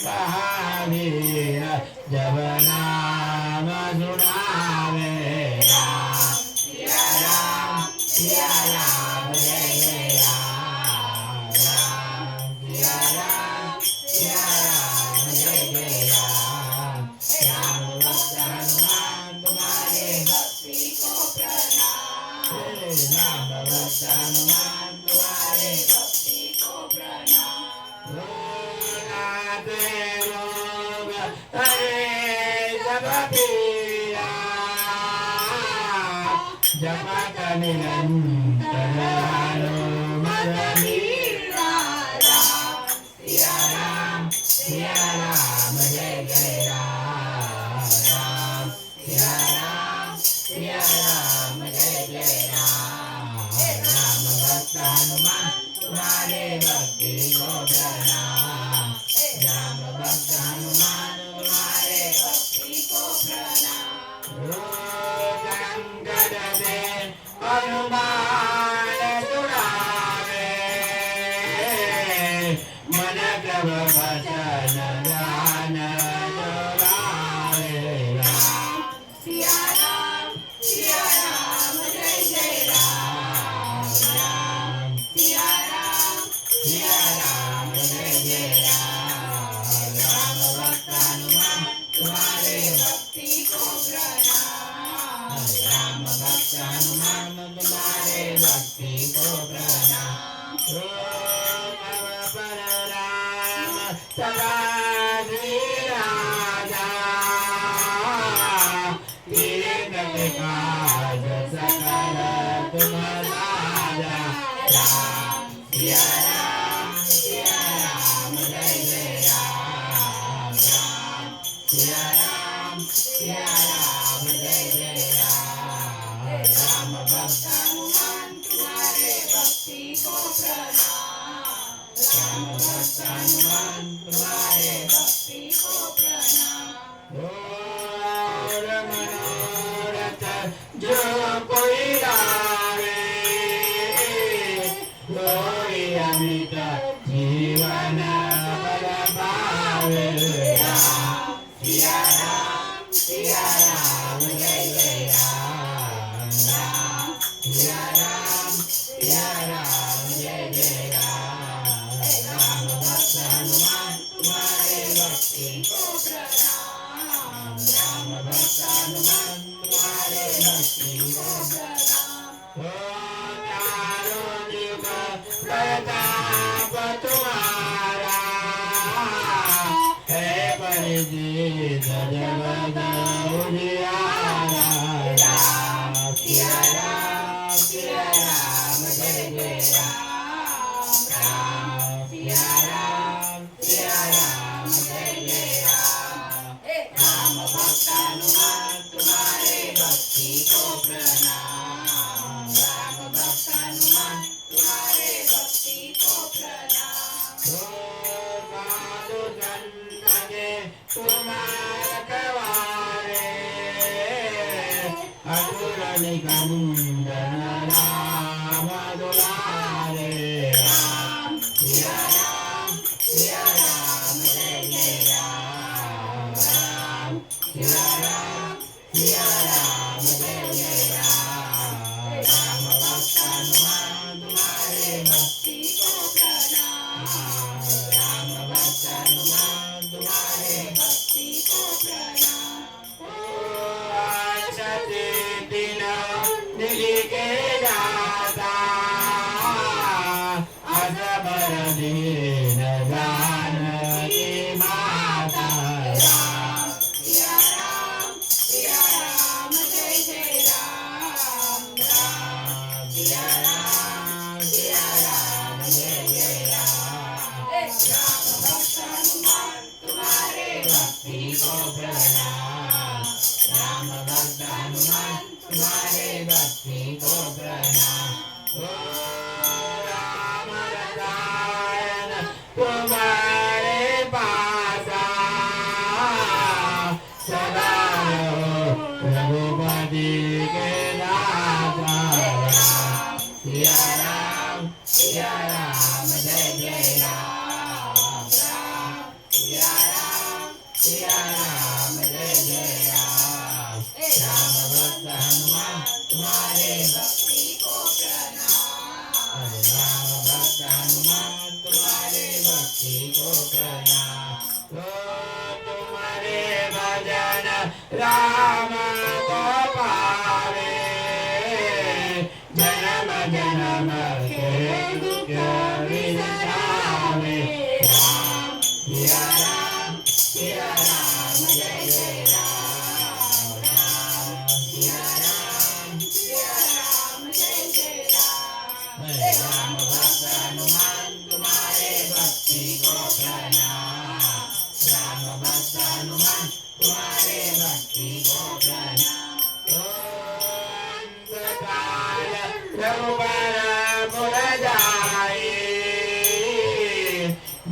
महावीर जब नाम सुनावे राम सिया राम जय जय राम राम सिया राम जय जय राम राम भक्त हनुमान तुम्हारे भक्ति को प्रणाम राम भक्त हनुमान तुम्हारे भक्ति को प्रणाम नाते रोग हरे जब पिया जपत निरंतर हनुमत मीरा राम सिया राम जय जय राम राम सिया राम जय जय राम राम भक्त हनुमान तुम्हारे भक्ति को प्रणाम राम भक्त हनुमान तुम्हारे भक्ति को प्रणाम गंगद दे हनुमान जुड़ावे मन प्रभ भजन ध्यान जोड़ावे राम सिया राम जय जय राम राम सिया राम जय जय राम राम भक्त हनुमान तुम्हारे भक्ति को प्रणाम राम भक्त हनुमान तुम्हारे भक्ति को प्रणाम पर राम सदा श्री राजा तेरे काज सकल तुम राजा राम सिया राम जय जय राम राम सिया राम जय जय राम राम भक्त हनुमान तुम्हारे भक्ति को प्रणाम राम भक्त हनुमान तुम्हारे भक्ति को प्रणाम और मनोरथ जो कोई लावे कोई अमित जीवन बल पावे राम सिया राम जय जय राम राम सिया राम जय जय राम राम भक्त हनुमान तुम्हारे भक्ति को प्रणाम राम भक्त हनुमान तुम्हारे भक्ति को प्रणाम चारों युग प्रताप तुम्हारा है परिचित जगत उजियारा राम सिया राम जय जय राम राम सिया राम सके तुम्हारा कवारे असुर निकंदन राम दुलारे राम सिया राम जय जय राम राम सिया राम जय जय राम राम भक्त हनुमान तुम्हारे भक्ति को प्रणाम राम भक्त हनुमान तुम्हारे भक्ति को प्रणाम सचे दिन दिल के दाता असबर दीन जानकी माता राम सिया राम जय जय राम राम सिया राम जय जय राम राम भक्त हनुमान तुम्हारे भक्ति को प्रणाम राम भक्त हनुमान तुम्हारे भक्ति को प्रणाम ओ राम रसायन तुम्हारे पासा सदा रहो रघुपति के दाता राम सिया राम जय जय राम राम सिया राम जय जय राम राम भक्त हनुमान तुम्हारे भक्ति को प्रणाम राम भक्त हनुमान तुम्हारे भक्ति को प्रणाम तो तुम्हारे भजन राम को पावे जन्म जन्म के दुख विसरावे राम सिया राम जय जय राम राम सिया राम जय जय राम राम भक्त हनुमान तुम्हारे भक्ति को प्रणाम राम भक्त हनुमान तुम्हारे भक्ति को प्रणाम काल रघुबर पुर जाए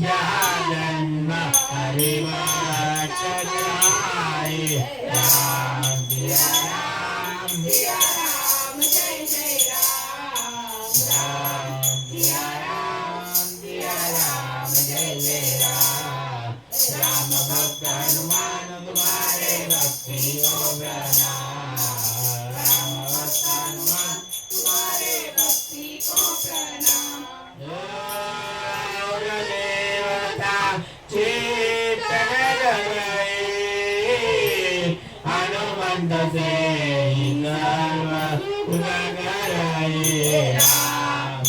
जहाँ जन्म हरि भक्त जाए राम सिया राम जय जय राम सिया राम जय जय राम राम भक्त हनुमान तुम्हारे भक्ति को प्रणाम राम भक्त हनुमान तुम्हारे भक्ति को प्रणाम और देवता चित्त गए हनुमंत से सर्व उगराए राम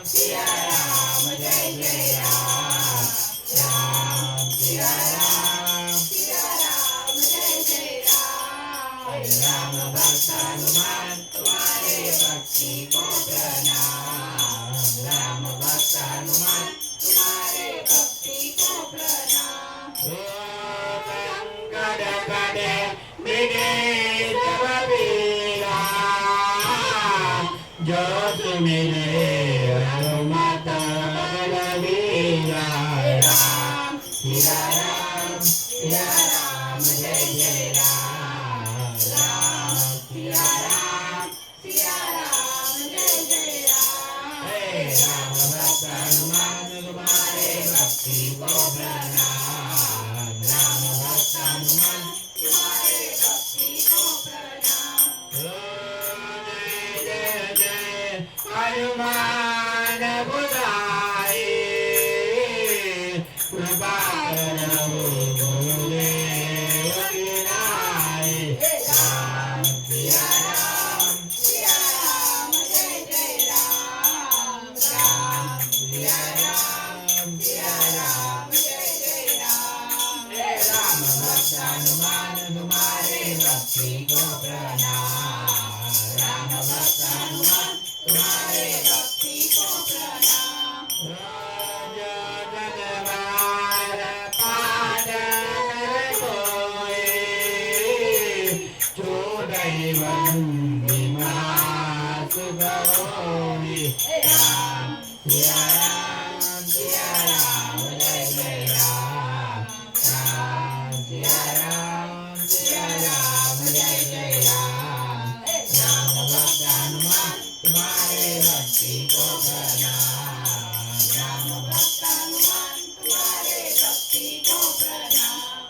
सिया राम जय जय राम राम सिया राम जय जय राम राम भक्त हनुमान तुम्हारे भक्ति को प्रणाम राम भक्त हनुमान तुम्हारे भक्ति को प्रणाम कंकड़ कड़े मिले तब पीरा जो तुमिरे हनुमत बलवीरा राम सिया राम जय जय राम राम सिया राम जय जय राम हे राम भक्त हनुमान तुम्हारे भक्ति को प्रणाम राम भक्त हनुमान तुम्हारे भक्ति को प्रणाम जय जय जय हनुमान बुलाए कृपा करो गुरुदेव की नाय राम सिया राम जय जय राम राम सिया राम जय जय राम हे राम भक्त हनुमान तुम्हारे भक्ति को प्रणाम राम भक्त हनुमान तुम्हारे भक्ति को प्रणाम जगवार पाद कर कोई छोड़ई बंदी महासुख होई राम सिया राम जय जय राम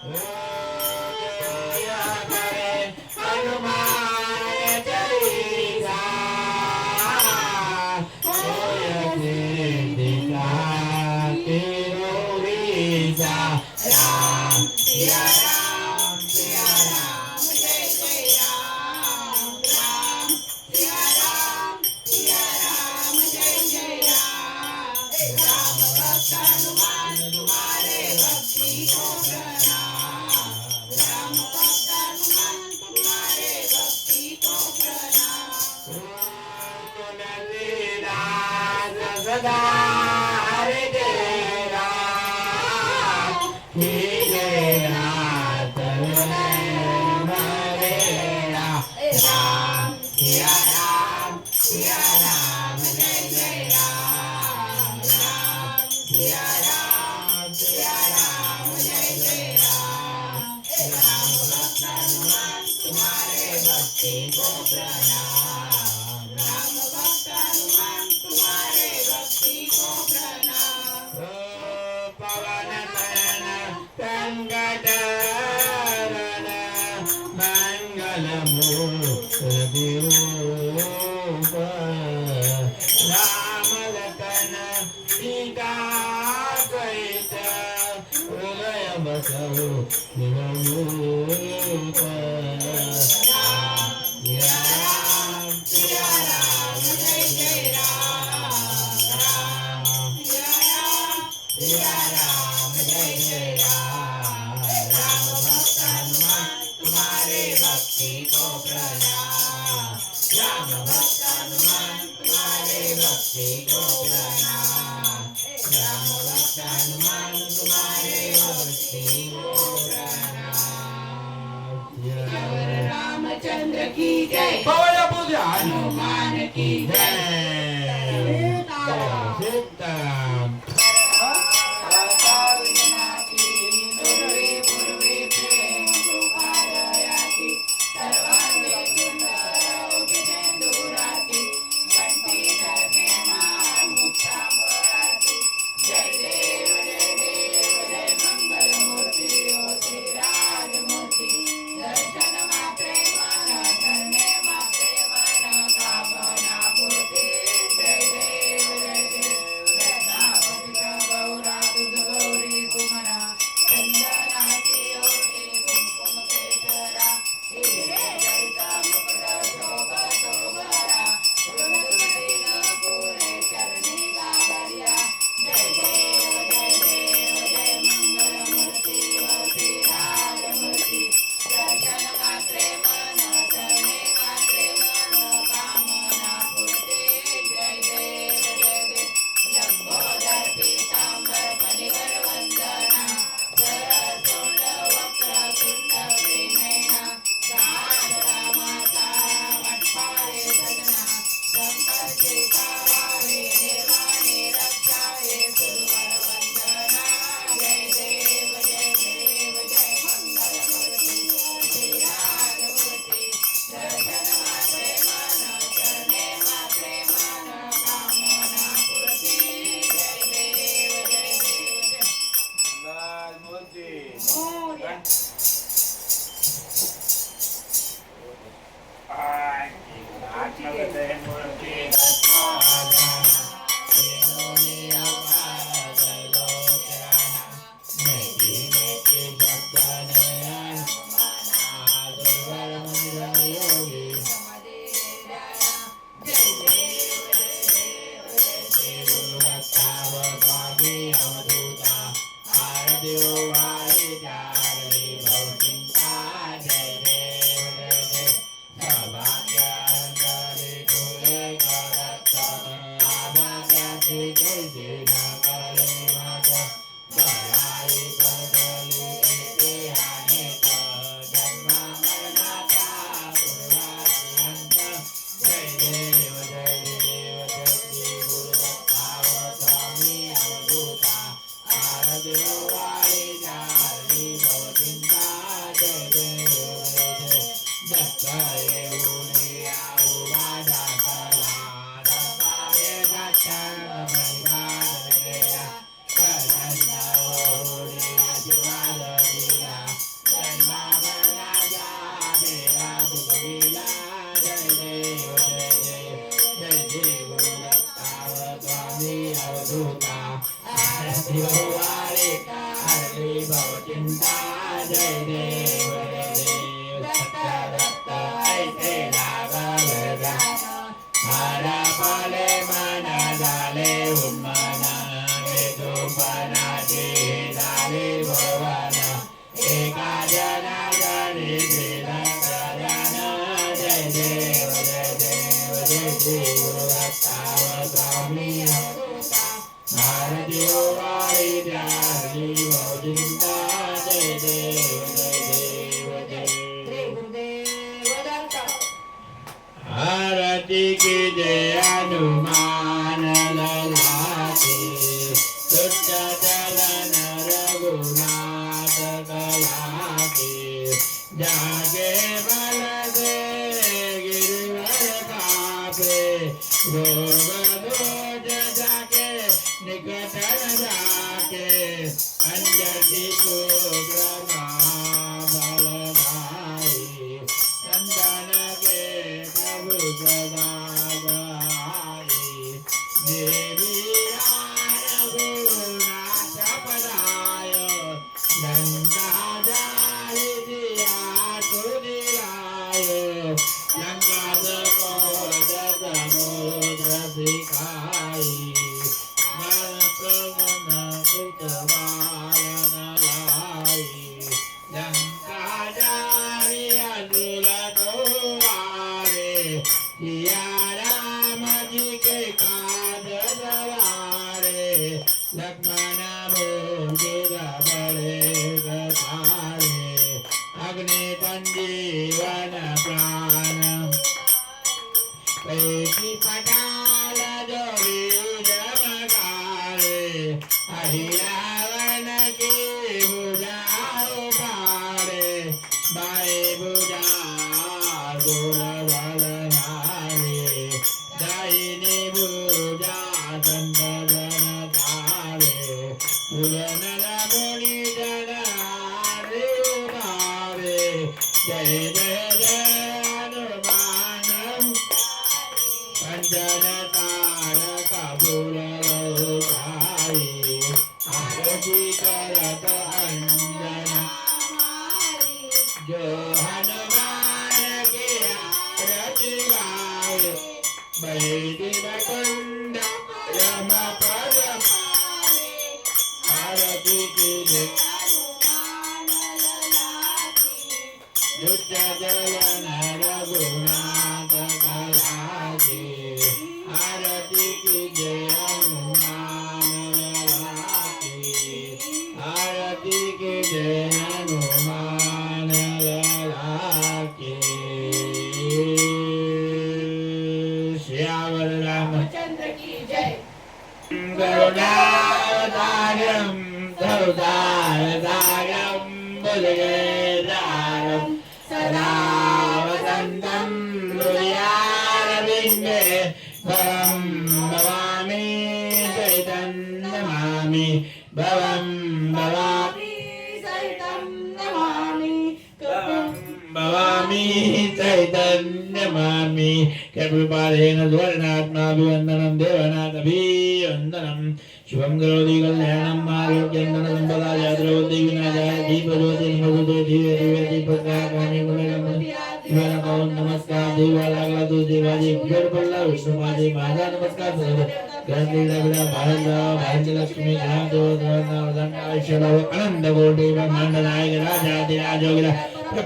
हनुमान चालीसा राम सिया राम जय जय राम राम सिया राम जय जय राम राम भक्त हनुमान तुम्हारे भक्ति को प्रणाम राम भक्त हनुमान तुम्हारे भक्ति को प्रणाम तुलसीदास सदा हरे जय राम जय नाथ हरे राम सिया राम जय जय राम राम सिया राम जय जय राम राम भक्त हनुमान तुम्हारे भक्ति को प्रणाम राम भक्त हनुमान तुम्हारे भक्ति को प्रणाम पवन तनय संकट हरण मंगल मूर्ति रूप राम लखन सीता सहित हृदय बसहु निरमूप सिया राम जय जय राम सिया राम जय जय राम भक्त हनुमान तुम्हारे भक्ति को प्रणाम राम भक्त हनुमान तुम्हारे भक्ति को प्रणाम राम भक्त हनुमान तुम्हारे भक्ति को प्रणाम रामचंद्र की जय पवन पूजा हनुमान की जय सीताराम देवाई जा हरली भव चिंता जय देव दत्त दत्त ऐसे लाभ वरदान हर फले मन झाले उन्मन मृत्यूपणाचे झाले भवन एका जना जनी श्रीदत्तजन जय देव जय देव दत्तावतामी भारती वारी हरली भव चिंता जय देव जय गुरुदेव दत्त आरती की जय हनुमान ललाटे तुच्छ चलन रघुनाथ कलाटे जागे बल दे गिरवर कापे रोग दोष जाके निकट न जाके अंजलि पुत्र महाबल भाई संतन के प्रभु सदा गाई देवी रघुनाथ पदाय लंका जारी दिया सुदिलाय लंका सकोद समुद्र सिखाई मन प्रगन सुत बालन लाई लंका जारी असुर द्वारे सिया राम जी के काज सवारे लक्ष्मण भोगिर बड़े सारे अग्नि संजीवन प्राण पैसी पटाल जोड़ी जमकारे अहिरावण की भुजा उपारे बाए भुजा गोल बल नारे दाहिनी भुजा दंड जन तारे पुरनर मुनि जन हारे उभारे जय जय जय हनुमान कंचन तारक बुललोकाई आरती करत अंजना जो हनुमान के आरती गाए बैठी बकुंड रमपद आरती की जय दुष्ट जलन रघुनाथ कलाके आरती की जय हनुमान ललाटे आरती की जय हनुमान ललाटे श्यावर रामचंद्र की जय करुणावतारं धौतारतारं बुजगेन्द्रारं सदा वसन्तं हृदयारविन्दे भवं भवामि चैतन्यमामि भवं भवामि भवामि चैतन्यमामि कृपालेन सुवर्णात्माभिवन्दनं देवनाथभिवन्दनं शुभं करोति कल्याणम् आरोग्यं धनसम्पदा यात्रोति विनाशाय दीपज्योति नमोस्तुते दिव्य दिव्य दीपकानि कुलम नमस्कार देवा लागला तू देवाजी बिगड पडला विष्णुमाजी माझा नमस्कार सर्व ग्रंथीला बिडा भारत लक्ष्मी घरातो आयुष्यलाभ आनंद कोटी ब्रह्मांड नायक राजाधिराजोगिरा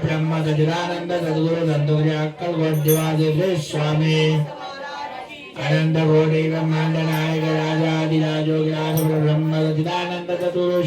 ब्रह्म सचिदानंद सद्गुरु संतोषी अक्कल गोट देवाजी स्वामी आनंद कोटी ब्रह्मांड नायक राजाधिराजोगिरा ब्रह्म सचिदानंद सद्गुरु